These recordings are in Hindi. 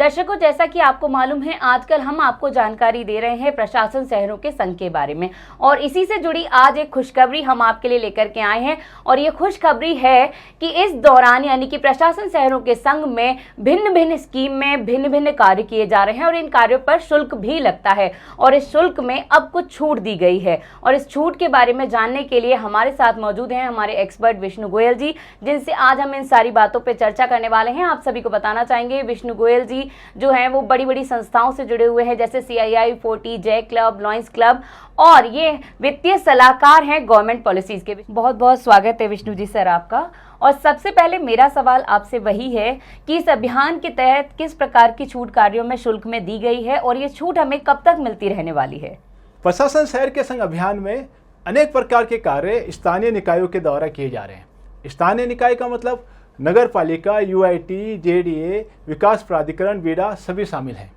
दर्शकों, जैसा कि आपको मालूम है, आजकल हम आपको जानकारी दे रहे हैं प्रशासन शहरों के संघ के बारे में, और इसी से जुड़ी आज एक खुशखबरी हम आपके लिए लेकर के आए हैं। और ये खुशखबरी है कि इस दौरान यानी कि प्रशासन शहरों के संघ में भिन्न भिन्न स्कीम में भिन्न भिन्न कार्य किए जा रहे हैं और इन कार्यों पर शुल्क भी लगता है, और इस शुल्क में अब कुछ छूट दी गई है। और इस छूट के बारे में जानने के लिए हमारे साथ मौजूद हैं हमारे एक्सपर्ट विष्णु गोयल जी, जिनसे आज हम इन सारी बातों पर चर्चा करने वाले हैं। आप सभी को बताना चाहेंगे विष्णु गोयल जी जो हैं वो बड़ी बड़ी संस्थाओं से जुड़े हुए हैं, जैसे CII, 40, जय क्लब, लॉयंस क्लब, और ये वित्तीय सलाहकार हैं गवर्नमेंट पॉलिसीज के। बहुत बहुत स्वागत है विष्णु जी सर आपका। और सबसे पहले मेरा सवाल आपसे वही है कि इस अभियान के तहत किस प्रकार की छूट कार्यों में शुल्क में दी गई है और ये छूट हमें कब तक मिलती रहने वाली है? प्रशासन शहर के संघ अभियान में अनेक प्रकार के कार्य स्थानीय निकायों के द्वारा किए जा रहे हैं। स्थानीय निकाय का मतलब नगर पालिका, UIT, JDA, विकास प्राधिकरण, बीडा सभी शामिल हैं।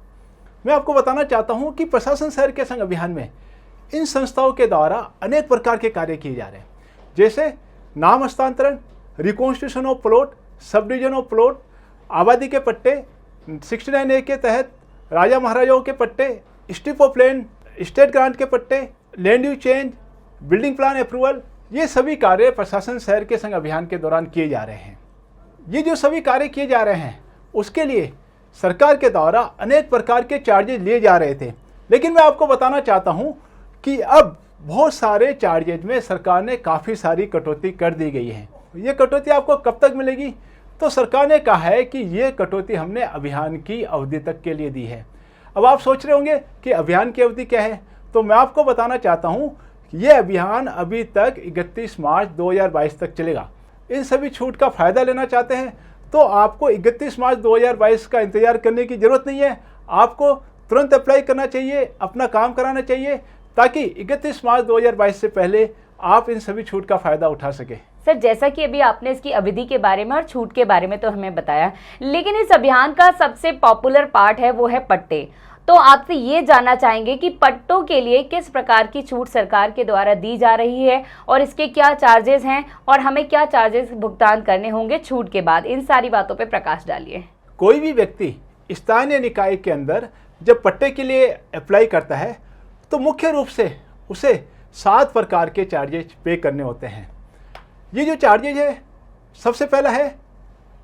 मैं आपको बताना चाहता हूं कि प्रशासन शहर के संघ अभियान में इन संस्थाओं के द्वारा अनेक प्रकार के कार्य किए जा रहे हैं, जैसे नाम हस्तांतरण, reconstitution of plot, sub division of plot, आबादी के पट्टे, 69A के तहत राजा महाराजाओं के पट्टे, strip of land, state grant के पट्टे, land use change, building plan approval, ये सभी कार्य प्रशासन शहर के संघ अभियान के दौरान किए जा रहे हैं। ये जो सभी कार्य किए जा रहे हैं उसके लिए सरकार के द्वारा अनेक प्रकार के चार्जेज लिए जा रहे थे, लेकिन मैं आपको बताना चाहता हूं कि अब बहुत सारे चार्जेज में सरकार ने काफ़ी सारी कटौती कर दी गई है। ये कटौती आपको कब तक मिलेगी? तो सरकार ने कहा है कि ये कटौती हमने अभियान की अवधि तक के लिए दी है। अब आप सोच रहे होंगे कि अभियान की अवधि क्या है, तो मैं आपको बताना चाहता हूँ ये अभियान अभी तक 31 मार्च 2022 तक चलेगा। इन सभी छूट का फ़ायदा लेना चाहते हैं तो आपको 31 मार्च 2022 का इंतजार करने की ज़रूरत नहीं है। आपको तुरंत अप्लाई करना चाहिए, अपना काम कराना चाहिए, ताकि 31 मार्च 2022 से पहले आप इन सभी छूट का फ़ायदा उठा सके। सर, जैसा कि अभी आपने इसकी अवधि के बारे में और छूट के बारे में तो हमें बताया, लेकिन इस अभियान का सबसे पॉपुलर पार्ट है वो है पट्टे। तो आपसे ये जानना चाहेंगे कि पट्टों के लिए किस प्रकार की छूट सरकार के द्वारा दी जा रही है और इसके क्या चार्जेस हैं और हमें क्या चार्जेस भुगतान करने होंगे छूट के बाद। इन सारी बातों पे प्रकाश डालिए। कोई भी व्यक्ति स्थानीय निकाय के अंदर जब पट्टे के लिए अप्लाई करता है तो मुख्य रूप से उसे 7 प्रकार के चार्जेज पे करने होते हैं। ये जो चार्जेज है, सबसे पहला है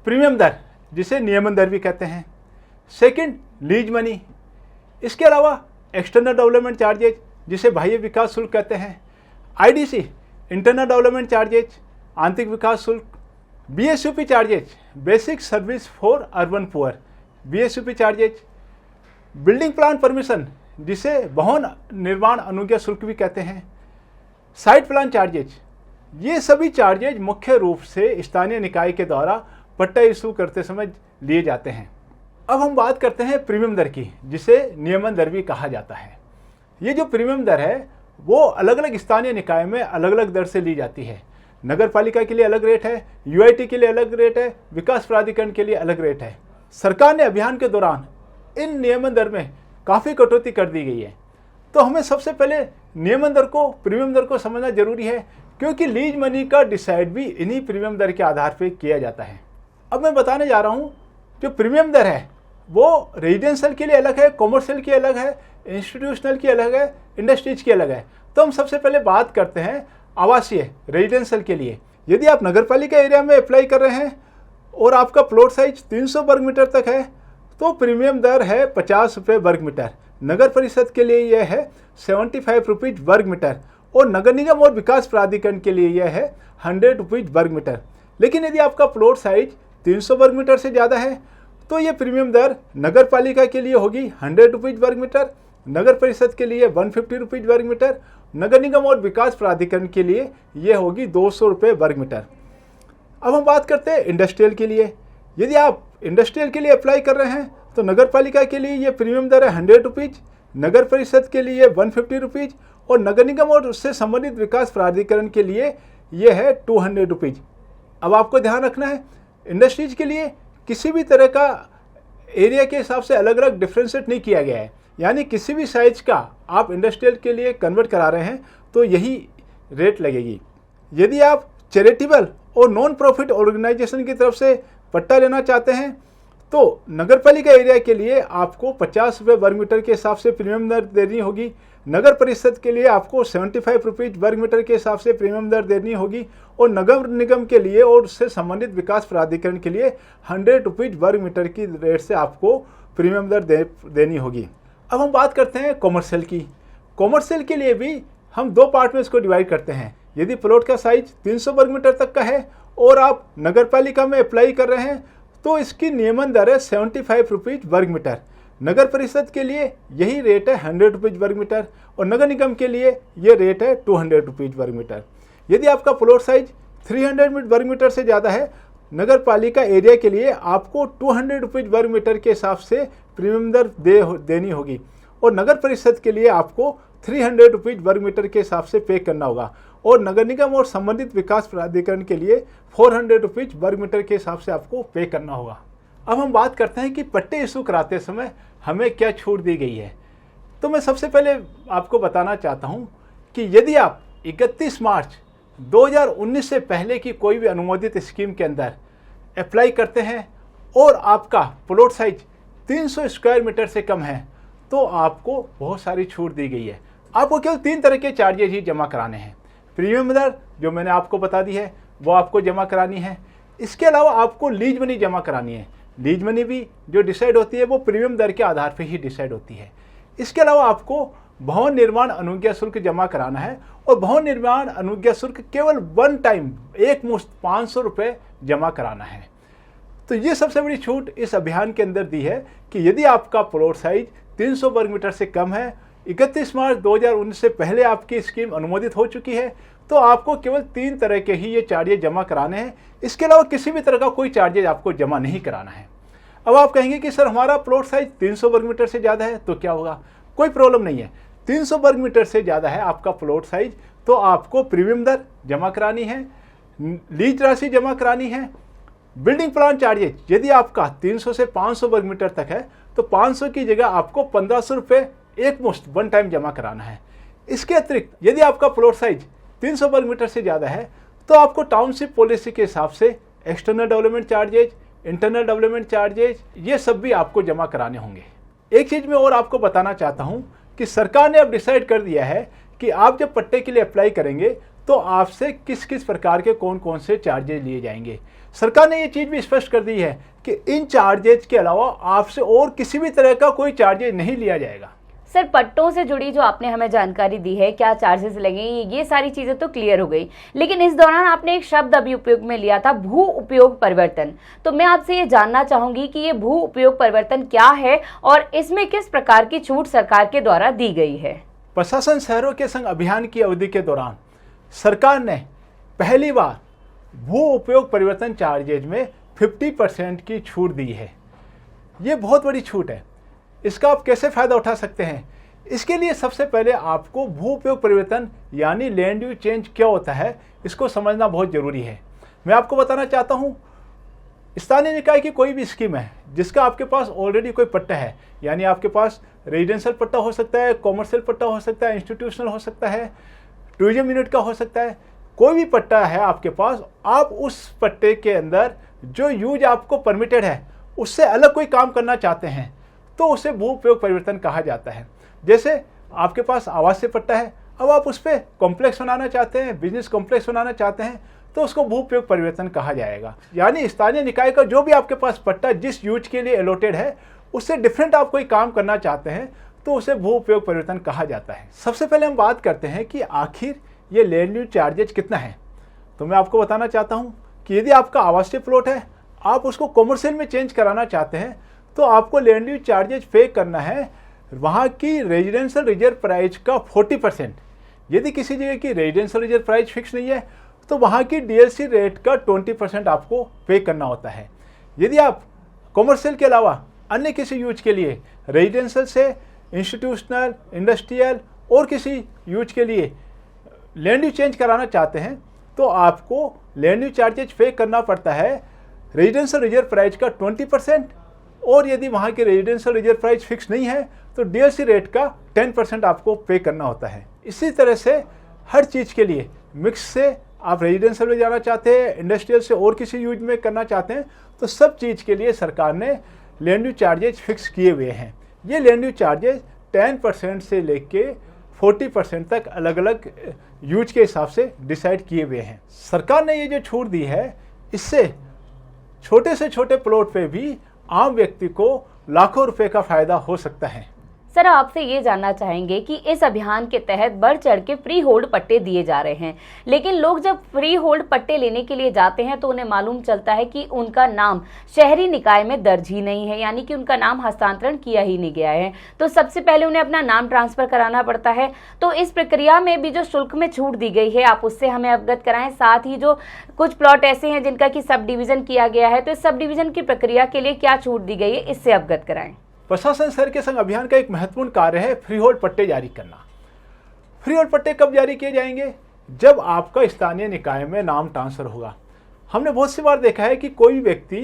प्रीमियम दर, जिसे नियमन दर भी कहते हैं। Second, lease money. इसके अलावा एक्सटर्नल डेवलपमेंट चार्जेज, जिसे बाह्य विकास शुल्क कहते हैं। IDC, इंटरनल डेवलपमेंट चार्जेज, आंतरिक विकास शुल्क। BSUP charges, basic service for urban poor, BSUP charges. Building plan permission, जिसे भवन निर्माण अनुज्ञा शुल्क भी कहते हैं। Site plan charges. ये सभी चार्जेज मुख्य रूप से स्थानीय निकाय के द्वारा पट्टा इशू करते समय लिए जाते हैं। अब हम बात करते हैं प्रीमियम दर की, जिसे नियमन दर भी कहा जाता है। ये जो प्रीमियम दर है वो अलग अलग स्थानीय निकाय में अलग अलग दर से ली जाती है। नगर पालिका के लिए अलग रेट है, UIT के लिए अलग रेट है, विकास प्राधिकरण के लिए अलग रेट है। सरकार ने अभियान के दौरान इन नियमन दर में काफ़ी कटौती कर दी गई है। तो हमें सबसे पहले नियमन दर को, प्रीमियम दर को समझना जरूरी है, क्योंकि लीज मनी का डिसाइड भी इन्हीं प्रीमियम दर के आधार पर किया जाता है। अब मैं बताने जा रहा हूँ, जो प्रीमियम दर है वो रेजिडेंशियल के लिए अलग है, कॉमर्शियल की अलग है, इंस्टीट्यूशनल की अलग है, इंडस्ट्रीज की अलग है। तो हम सबसे पहले बात करते हैं आवासीय रेजिडेंशियल के लिए। यदि आप नगरपालिका एरिया में अप्लाई कर रहे हैं और आपका प्लॉट साइज 300 वर्ग मीटर तक है तो प्रीमियम दर है 50 रुपये वर्ग मीटर। नगर परिषद के लिए यह है 75 रुपीज़ वर्ग मीटर और नगर निगम और विकास प्राधिकरण के लिए यह है 100 रुपीज़ वर्ग मीटर। लेकिन यदि आपका प्लॉट साइज 300 वर्ग मीटर से ज़्यादा है तो ये प्रीमियम दर नगर पालिका के लिए होगी 100 रुपीज़ वर्ग मीटर, नगर परिषद के लिए 150 रुपीज़ वर्ग मीटर, नगर निगम और विकास प्राधिकरण के लिए ये होगी 200 रुपये वर्ग मीटर। अब हम बात करते हैं इंडस्ट्रियल के लिए। यदि आप इंडस्ट्रियल के लिए अप्लाई कर रहे हैं तो नगर पालिका के लिए ये प्रीमियम दर है 100 रुपीज़, नगर परिषद के लिए 150 रुपीज़ और नगर निगम और उससे संबंधित विकास प्राधिकरण के लिए ये है 200 रुपीज़। अब आपको ध्यान रखना है, इंडस्ट्रीज के लिए किसी भी तरह का एरिया के हिसाब से अलग अलग डिफ्रेंशिएट नहीं किया गया है, यानी किसी भी साइज का आप इंडस्ट्रियल के लिए कन्वर्ट करा रहे हैं तो यही रेट लगेगी। यदि आप चैरिटेबल और नॉन प्रॉफिट ऑर्गेनाइजेशन की तरफ से पट्टा लेना चाहते हैं तो नगर पालिका एरिया के लिए आपको 50 रुपये वर्ग मीटर के हिसाब से प्रीमियम दर देनी होगी। नगर परिषद के लिए आपको 75 रुपीज़ वर्ग मीटर के हिसाब से प्रीमियम दर देनी होगी और नगर निगम के लिए और उससे संबंधित विकास प्राधिकरण के लिए 100 रुपीज़ वर्ग मीटर की रेट से आपको प्रीमियम दर देनी होगी। अब हम बात करते हैं कॉमर्शियल की। कॉमर्शियल के लिए भी हम दो पार्ट में इसको डिवाइड करते हैं। यदि प्लॉट का साइज 300 वर्ग मीटर तक का है और आप नगर पालिका में अप्लाई कर रहे हैं तो इसकी नियमन दर है 75 रुपीज़ वर्ग मीटर। नगर परिषद के लिए यही रेट है 100 रुपीज़ वर्ग मीटर और नगर निगम के लिए ये रेट है 200 रुपीज़ वर्ग मीटर। यदि आपका प्लॉट साइज 300 वर्ग मीटर से ज़्यादा है, नगर पालिका एरिया के लिए आपको 200 रुपीज़ वर्ग मीटर के हिसाब से प्रीमियम दर देनी होगी और नगर परिषद के लिए आपको 300 रुपीज़ वर्ग मीटर के हिसाब से पे करना होगा और नगर निगम और संबंधित विकास प्राधिकरण के लिए 400 रुपीज़ वर्ग मीटर के हिसाब से आपको पे करना होगा। अब हम बात करते हैं कि पट्टे इशू कराते समय हमें क्या छूट दी गई है। तो मैं सबसे पहले आपको बताना चाहता हूं कि यदि आप 31 मार्च 2019 से पहले की कोई भी अनुमोदित स्कीम के अंदर अप्लाई करते हैं और आपका प्लॉट साइज 300 स्क्वायर मीटर से कम है तो आपको बहुत सारी छूट दी गई है। आपको केवल 3 तरह के चार्जेज ही जमा कराने हैं। प्रीमियम दर जो मैंने आपको बता दी है वो आपको जमा करानी है। इसके अलावा आपको लीज मनी जमा करानी है। लीज मनी भी जो डिसाइड होती है वो प्रीमियम दर के आधार पर ही डिसाइड होती है। इसके अलावा आपको भवन निर्माण अनुज्ञा शुल्क जमा कराना है और भवन निर्माण अनुज्ञा शुल्क केवल वन टाइम एक मुश्त 500 रुपये जमा कराना है। तो ये सबसे बड़ी छूट इस अभियान के अंदर दी है कि यदि आपका प्लॉट साइज 300 वर्ग मीटर से कम है, 31 मार्च 2019 से पहले आपकी स्कीम अनुमोदित हो चुकी है, तो आपको केवल 3 तरह के ही ये चार्जेज जमा कराने हैं। इसके अलावा किसी भी तरह का कोई चार्जेज आपको जमा नहीं कराना है। अब आप कहेंगे कि सर हमारा प्लॉट साइज 300 वर्ग मीटर से ज़्यादा है तो क्या होगा? कोई प्रॉब्लम नहीं है। 300 वर्ग मीटर से ज़्यादा है आपका प्लॉट साइज तो आपको प्रीमियम दर जमा करानी है, लीज राशि जमा करानी है। बिल्डिंग प्लान चार्जेज यदि आपका 300 से 500 वर्ग मीटर तक है तो 500 की जगह आपको 1500 रुपये एक मुश्त वन टाइम जमा कराना है। इसके अतिरिक्त यदि आपका प्लॉट साइज 300 वर्ग मीटर से ज़्यादा है तो आपको टाउनशिप पॉलिसी के हिसाब से external development charges, internal development charges ये सब भी आपको जमा कराने होंगे। एक चीज़ मैं और आपको बताना चाहता हूँ कि सरकार ने अब डिसाइड कर दिया है कि आप जब पट्टे के लिए अप्लाई करेंगे तो आपसे किस किस प्रकार के कौन कौन से चार्जेज लिए जाएंगे। सरकार ने ये चीज़ भी स्पष्ट कर दी है कि इन चार्जेज के अलावा आपसे और किसी भी तरह का कोई चार्जेज नहीं लिया जाएगा। सर, पट्टों से जुड़ी जो आपने हमें जानकारी दी है, क्या चार्जेस लगेंगे, ये सारी चीज़ें तो क्लियर हो गई, लेकिन इस दौरान आपने एक शब्द अभी उपयोग में लिया था, भू उपयोग परिवर्तन। तो मैं आपसे ये जानना चाहूँगी कि ये भू उपयोग परिवर्तन क्या है और इसमें किस प्रकार की छूट सरकार के द्वारा दी गई है। प्रशासन शहरों के संग अभियान की अवधि के दौरान सरकार ने पहली बार भू उपयोग परिवर्तन चार्जेज में 50% की छूट दी है। ये बहुत बड़ी छूट है। इसका आप कैसे फ़ायदा उठा सकते हैं? इसके लिए सबसे पहले आपको भू उपयोग परिवर्तन यानी लैंड यूज चेंज क्या होता है इसको समझना बहुत ज़रूरी है। मैं आपको बताना चाहता हूँ, स्थानीय निकाय की कोई भी स्कीम है जिसका आपके पास ऑलरेडी कोई पट्टा है, यानी आपके पास रेजिडेंशियल पट्टा हो सकता है, कॉमर्शियल पट्टा हो सकता है, इंस्टीट्यूशनल हो सकता है, टूरिज्म यूनिट का हो सकता है, कोई भी पट्टा है आपके पास, आप उस पट्टे के अंदर जो यूज आपको परमिटेड है उससे अलग कोई काम करना चाहते हैं तो उसे भू उपयोग परिवर्तन कहा जाता है। जैसे आपके पास आवासीय पट्टा है, अब आप उस पर कॉम्प्लेक्स बनाना चाहते हैं, बिजनेस कॉम्प्लेक्स बनाना चाहते हैं तो उसको भू उपयोग परिवर्तन कहा जाएगा। यानी स्थानीय निकाय का जो भी आपके पास पट्टा जिस यूज के लिए अलॉटेड है उससे डिफरेंट आप कोई काम करना चाहते हैं तो उसे भू उपयोग परिवर्तन कहा जाता है। सबसे पहले हम बात करते हैं कि आखिर ये लैंड यूज चार्जेज कितना है। तो मैं आपको बताना चाहता हूँ कि यदि आपका आवासीय प्लॉट है, आप उसको कॉमर्शियल में चेंज कराना चाहते हैं तो आपको लैंड यूज चार्जेज पे करना है वहाँ की रेजिडेंशियल रिजर्व प्राइस का 40%। यदि किसी जगह की रेजिडेंशियल रिजर्व प्राइस फिक्स नहीं है तो वहाँ की डीएलसी रेट का 20% आपको पे करना होता है। यदि आप कॉमर्शियल के अलावा अन्य किसी यूज के लिए रेजिडेंशियल से इंस्टीट्यूशनल, इंडस्ट्रियल और किसी यूज के लिए लैंड यूज चेंज कराना चाहते हैं तो आपको लैंड यूज चार्जेज पे करना पड़ता है रेजिडेंशियल रिजर्व प्राइस का 20%, और यदि वहाँ की रेजिडेंशियल रिजर्व प्राइस फिक्स नहीं है तो डीएलसी रेट का 10% आपको पे करना होता है। इसी तरह से हर चीज़ के लिए मिक्स से आप रेजिडेंशियल में जाना चाहते हैं, इंडस्ट्रियल से और किसी यूज में करना चाहते हैं, तो सब चीज़ के लिए सरकार ने लैंड यूज चार्जेज फिक्स किए हुए हैं। ये लैंड यूज चार्जेज 10% से लेके 40% तक अलग अलग यूज के हिसाब से डिसाइड किए हुए हैं। सरकार ने ये जो छूट दी है, इससे छोटे से छोटे प्लॉट पे भी आम व्यक्ति को लाखों रुपए का फायदा हो सकता है। सर, आपसे ये जानना चाहेंगे कि इस अभियान के तहत बढ़ चढ़ के फ्री होल्ड पट्टे दिए जा रहे हैं, लेकिन लोग जब फ्री होल्ड पट्टे लेने के लिए जाते हैं तो उन्हें मालूम चलता है कि उनका नाम शहरी निकाय में दर्ज ही नहीं है, यानी कि उनका नाम हस्तांतरण किया ही नहीं गया है। तो सबसे पहले उन्हें अपना नाम ट्रांसफर कराना पड़ता है। तो इस प्रक्रिया में भी जो शुल्क में छूट दी गई है, आप उससे हमें अवगत कराएं। साथ ही जो कुछ प्लॉट ऐसे हैं जिनका कि सब डिवीजन किया गया है, तो इस सब डिवीजन की प्रक्रिया के लिए क्या छूट दी गई है, इससे अवगत कराएं। प्रशासन शहर के संग अभियान का एक महत्वपूर्ण कार्य है फ्री होल्ड पट्टे जारी करना। फ्री होल्ड पट्टे कब जारी किए जाएंगे? जब आपका स्थानीय निकाय में नाम ट्रांसफर होगा। हमने बहुत सी बार देखा है कि कोई व्यक्ति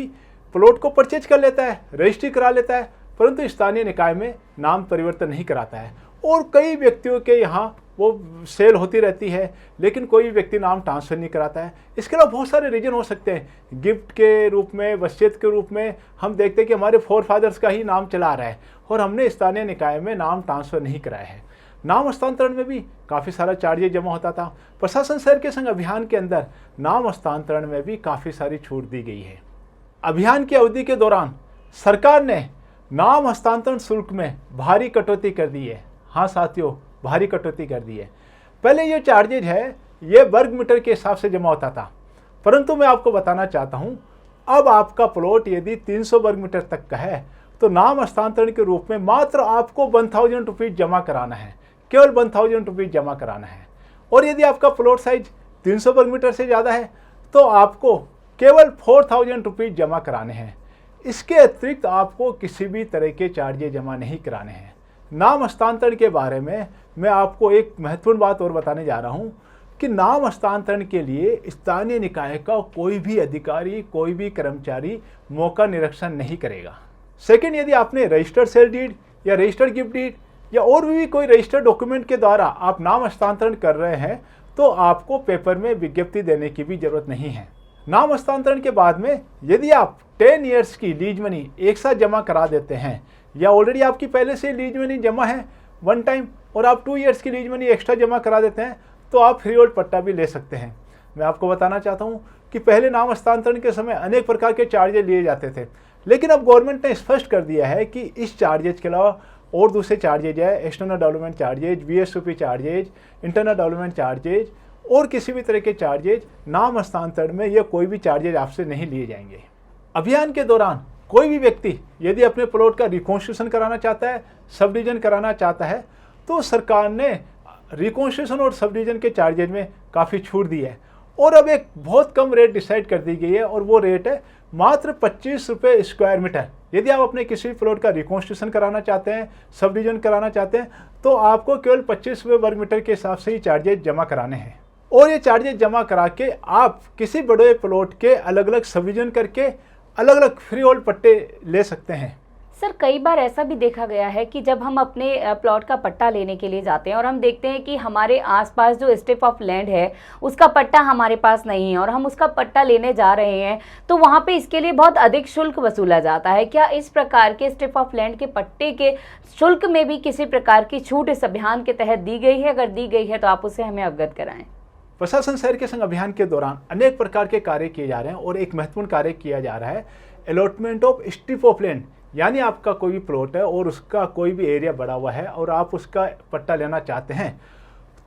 प्लॉट को परचेज कर लेता है, रजिस्ट्री करा लेता है, परंतु स्थानीय निकाय में नाम परिवर्तन नहीं कराता है। और कई व्यक्तियों के यहाँ वो सेल होती रहती है, लेकिन कोई व्यक्ति नाम ट्रांसफर नहीं कराता है। इसके अलावा बहुत सारे रीजन हो सकते हैं। गिफ्ट के रूप में, वसीयत के रूप में हम देखते हैं कि हमारे फोर फादर्स का ही नाम चला रहा है और हमने स्थानीय निकाय में नाम ट्रांसफर नहीं कराया है। नाम हस्तांतरण में भी काफ़ी सारा चार्जेज जमा होता था। प्रशासन शहर के संग अभियान के अंदर नाम हस्तांतरण में भी काफ़ी सारी छूट दी गई है। अभियान की अवधि के दौरान सरकार ने नाम हस्तांतरण शुल्क में भारी कटौती कर दी है। हाँ साथियों, भारी कटौती कर दी है। पहले ये चार्जेज है, ये वर्ग मीटर के हिसाब से जमा होता था, परंतु मैं आपको बताना चाहता हूँ, अब आपका प्लॉट यदि 300 वर्ग मीटर तक का है तो नाम हस्तांतरण के रूप में मात्र आपको 1000 रुपीज़ जमा कराना है, केवल 1000 रुपीज़ जमा कराना है। और यदि आपका प्लॉट साइज 300 वर्ग मीटर से ज़्यादा है तो आपको केवल 4000 रुपीज़ जमा कराने हैं। इसके अतिरिक्त आपको किसी भी तरह के चार्जेज जमा नहीं कराने हैं। नाम हस्तांतरण के बारे में मैं आपको एक महत्वपूर्ण बात और बताने जा रहा हूं कि नाम हस्तांतरण के लिए स्थानीय निकाय का कोई भी अधिकारी, कोई भी कर्मचारी मौका निरीक्षण नहीं करेगा। सेकंड, यदि आपने रजिस्टर्ड सेल डीड या रजिस्टर्ड गिफ्ट डीड या और भी कोई रजिस्टर्ड डॉक्यूमेंट के द्वारा आप नाम हस्तांतरण कर रहे हैं तो आपको पेपर में विज्ञप्ति देने की भी जरूरत नहीं है। नाम हस्तांतरण के बाद में यदि आप 10 ईयर्स की लीज मनी एक साथ जमा करा देते हैं या ऑलरेडी आपकी पहले से लीज मनी जमा है वन टाइम और आप 2 ईयर्स की लीज मनी एक्स्ट्रा जमा करा देते हैं तो आप फ्री होल्ड पट्टा भी ले सकते हैं। मैं आपको बताना चाहता हूं कि पहले नाम हस्तांतरण के समय अनेक प्रकार के चार्जेज लिए जाते थे, लेकिन अब गवर्नमेंट ने स्पष्ट कर दिया है कि इस चार्जेज के अलावा और दूसरे चार्जेज है, external development charges, VSOP charges, internal development charges और किसी भी तरह के चार्जेज नाम हस्तांतरण में ये कोई भी चार्जेज आपसे नहीं लिए जाएंगे। अभियान के दौरान कोई भी व्यक्ति यदि अपने प्लॉट का रिकॉन्स्ट्रक्शन कराना चाहता है, सब डिवीजन कराना चाहता है, तो सरकार ने रिकॉन्स्ट्रक्शन और सब डिवीजन के चार्जेज में काफ़ी छूट दी है और अब एक बहुत कम रेट डिसाइड कर दी गई है और वो रेट है मात्र 25 रुपये स्क्वायर मीटर। यदि आप अपने किसी भी प्लॉट का रिकॉन्स्ट्रक्शन कराना चाहते हैं, सब डिवीजन कराना चाहते हैं, तो आपको केवल 25 रुपये वर्ग मीटर के हिसाब से ही चार्जेज जमा कराने हैं और ये चार्जेज जमा करा के आप किसी बड़े प्लॉट के अलग अलग सब डिवीजन करके अलग अलग फ्री होल्ड पट्टे ले सकते हैं। सर, कई बार ऐसा भी देखा गया है कि जब हम अपने प्लॉट का पट्टा लेने के लिए जाते हैं और हम देखते हैं कि हमारे आसपास जो स्ट्रिप ऑफ लैंड है उसका पट्टा हमारे पास नहीं है और हम उसका पट्टा लेने जा रहे हैं तो वहाँ पे इसके लिए बहुत अधिक शुल्क वसूला जाता है। क्या इस प्रकार के स्ट्रिप ऑफ लैंड के पट्टे के शुल्क में भी किसी प्रकार की छूट इस अभियान के तहत दी गई है? अगर दी गई है तो आप उसे हमें अवगत कराएं। प्रशासन शहर के संग अभियान के दौरान अनेक प्रकार के कार्य किए जा रहे हैं और एक महत्वपूर्ण कार्य किया जा रहा है allotment of strip of land. यानी आपका कोई भी प्लॉट है और उसका कोई भी एरिया बड़ा हुआ है और आप उसका पट्टा लेना चाहते हैं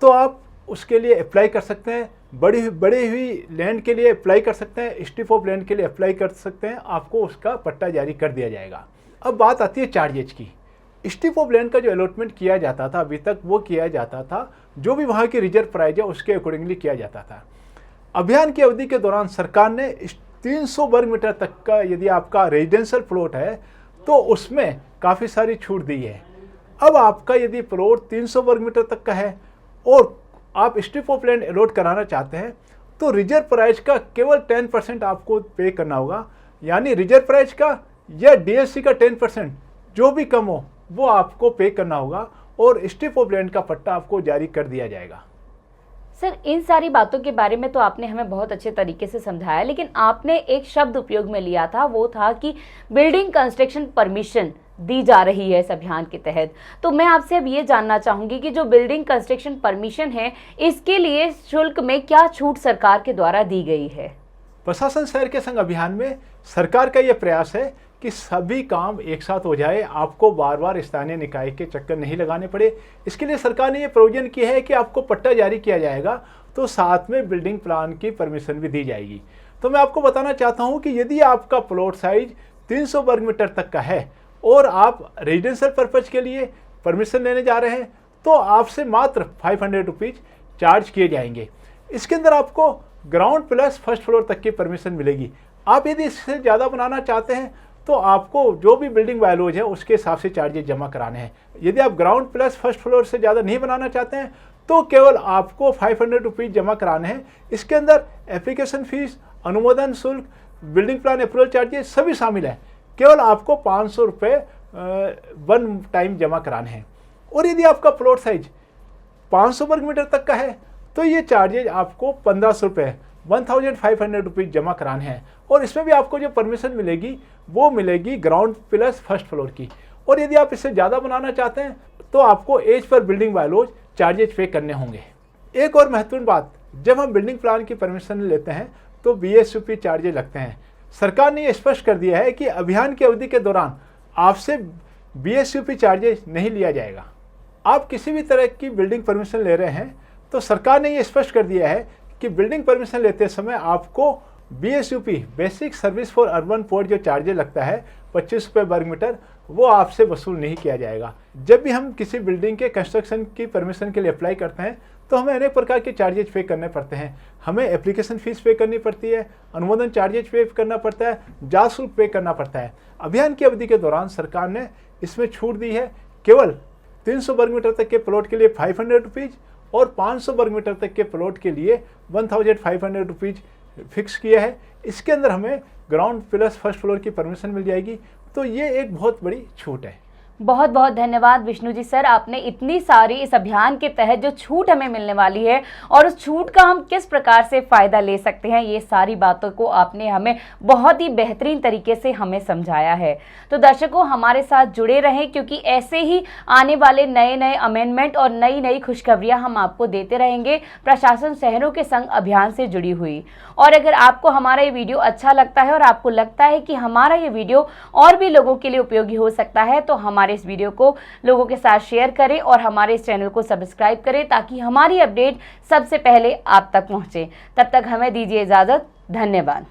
तो आप उसके लिए अप्लाई कर सकते हैं। बड़ी हुई लैंड के लिए अप्लाई कर सकते हैं, स्ट्रिप ऑफ लैंड के लिए अप्लाई कर सकते हैं, आपको उसका पट्टा जारी कर दिया जाएगा। अब बात आती है चार्जेज की। स्ट्रिप ऑफ लैंड का जो अलॉटमेंट किया जाता था अभी तक वो किया जाता था जो भी वहाँ की रिजर्व प्राइस है उसके अकॉर्डिंगली किया जाता था। अभियान की अवधि के दौरान सरकार ने 300 वर्ग मीटर तक का यदि आपका रेजिडेंशियल प्लॉट है तो उसमें काफ़ी सारी छूट दी है। अब आपका यदि प्लॉट 300 वर्ग मीटर तक का है और आप स्ट्रिप ऑफ लैंड अलॉट कराना चाहते हैं तो रिजर्व प्राइस का केवल 10% आपको पे करना होगा। यानी रिजर्व प्राइस का या DSC का 10% जो भी कम हो वो आपको पे करना होगा और स्ट्रिप ऑफ लैंड का पट्टा आपको जारी कर दिया जाएगा। सर, इन सारी बातों के बारे में तो आपने हमें बहुत अच्छे तरीके से समझाया, लेकिन आपने एक शब्द उपयोग में लिया था, वो था कि बिल्डिंग कंस्ट्रक्शन परमिशन दी जा रही है इस अभियान के तहत। तो मैं आपसे अब ये जानना चाहूंगी कि जो बिल्डिंग कंस्ट्रक्शन परमिशन है, इसके लिए शुल्क में क्या छूट सरकार के द्वारा दी गई है? प्रशासन शहर के संग अभियान में सरकार का यह प्रयास है कि सभी काम एक साथ हो जाए, आपको बार बार स्थानीय निकाय के चक्कर नहीं लगाने पड़े। इसके लिए सरकार ने ये प्रोविजन किया है कि आपको पट्टा जारी किया जाएगा तो साथ में बिल्डिंग प्लान की परमिशन भी दी जाएगी। तो मैं आपको बताना चाहता हूँ कि यदि आपका प्लॉट साइज 300 वर्ग मीटर तक का है और आप रेजिडेंशियल पर्पज के लिए परमिशन लेने जा रहे हैं तो आपसे मात्र 500 रुपीज़ चार्ज किए जाएंगे। इसके अंदर आपको ग्राउंड प्लस फर्स्ट फ्लोर तक की परमिशन मिलेगी। आप यदि इससे ज़्यादा बनाना चाहते हैं तो आपको जो भी बिल्डिंग वायलोज है उसके हिसाब से चार्जेज जमा कराने हैं। यदि आप ग्राउंड प्लस फर्स्ट फ्लोर से ज़्यादा नहीं बनाना चाहते हैं तो केवल आपको 500 रुपीज़ जमा कराने हैं। इसके अंदर एप्लीकेशन फीस, अनुमोदन शुल्क, बिल्डिंग प्लान अप्रूवल चार्जेस सभी शामिल है। केवल आपको 500 रुपये वन टाइम जमा कराने हैं। और यदि आपका प्लॉट साइज 500 वर्ग मीटर तक का है तो ये चार्जेज आपको 1500 रुपये 1500 रुपीज़ जमा कराने हैं। और इसमें भी आपको जो परमिशन मिलेगी वो मिलेगी ग्राउंड प्लस फर्स्ट फ्लोर की। और यदि आप इससे ज़्यादा बनाना चाहते हैं तो आपको एज पर बिल्डिंग वायलोज चार्जेज पे करने होंगे। एक और महत्वपूर्ण बात, जब हम बिल्डिंग प्लान की परमिशन लेते हैं तो BSUP चार्जेज लगते हैं। सरकार ने यह स्पष्ट कर दिया है कि अभियान की अवधि के दौरान आपसे BSUP चार्जेज नहीं लिया जाएगा। आप किसी भी तरह की बिल्डिंग परमिशन ले रहे हैं तो सरकार ने यह स्पष्ट कर दिया है कि बिल्डिंग परमिशन लेते समय आपको BSUP basic service for urban port जो चार्जेज लगता है 25 रुपये वर्ग मीटर, वो आपसे वसूल नहीं किया जाएगा। जब भी हम किसी बिल्डिंग के कंस्ट्रक्शन की परमिशन के लिए अप्लाई करते हैं तो हमें अनेक प्रकार के चार्जेज पे करने पड़ते हैं। हमें एप्लीकेशन फ़ीस पे करनी पड़ती है, अनुमोदन चार्जेज पे करना पड़ता है, जांच शुल्क पे करना पड़ता है। अभियान की अवधि के दौरान सरकार ने इसमें छूट दी है। केवल 300 वर्ग मीटर तक के प्लॉट के लिए 500 रुपीज़ और 500 वर्ग मीटर तक के प्लॉट के लिए 1500 रुपीज़ फिक्स किया है। इसके अंदर हमें ग्राउंड प्लस फर्स्ट फ्लोर की परमिशन मिल जाएगी। तो ये एक बहुत बड़ी छूट है। बहुत बहुत धन्यवाद विष्णु जी सर, आपने इतनी सारी इस अभियान के तहत जो छूट हमें मिलने वाली है और उस छूट का हम किस प्रकार से फ़ायदा ले सकते हैं, ये सारी बातों को आपने हमें बहुत ही बेहतरीन तरीके से हमें समझाया है। तो दर्शकों, हमारे साथ जुड़े रहें क्योंकि ऐसे ही आने वाले नए नए अमेंडमेंट और नई नई खुशखबरियाँ हम आपको देते रहेंगे प्रशासन शहरों के संग अभियान से जुड़ी हुई। और अगर आपको हमारा ये वीडियो अच्छा लगता है और आपको लगता है कि हमारा ये वीडियो और भी लोगों के लिए उपयोगी हो सकता है तो हमारे इस वीडियो को लोगों के साथ शेयर करें और हमारे इस चैनल को सब्सक्राइब करें ताकि हमारी अपडेट सबसे पहले आप तक पहुंचे। तब तक हमें दीजिए इजाजत। धन्यवाद।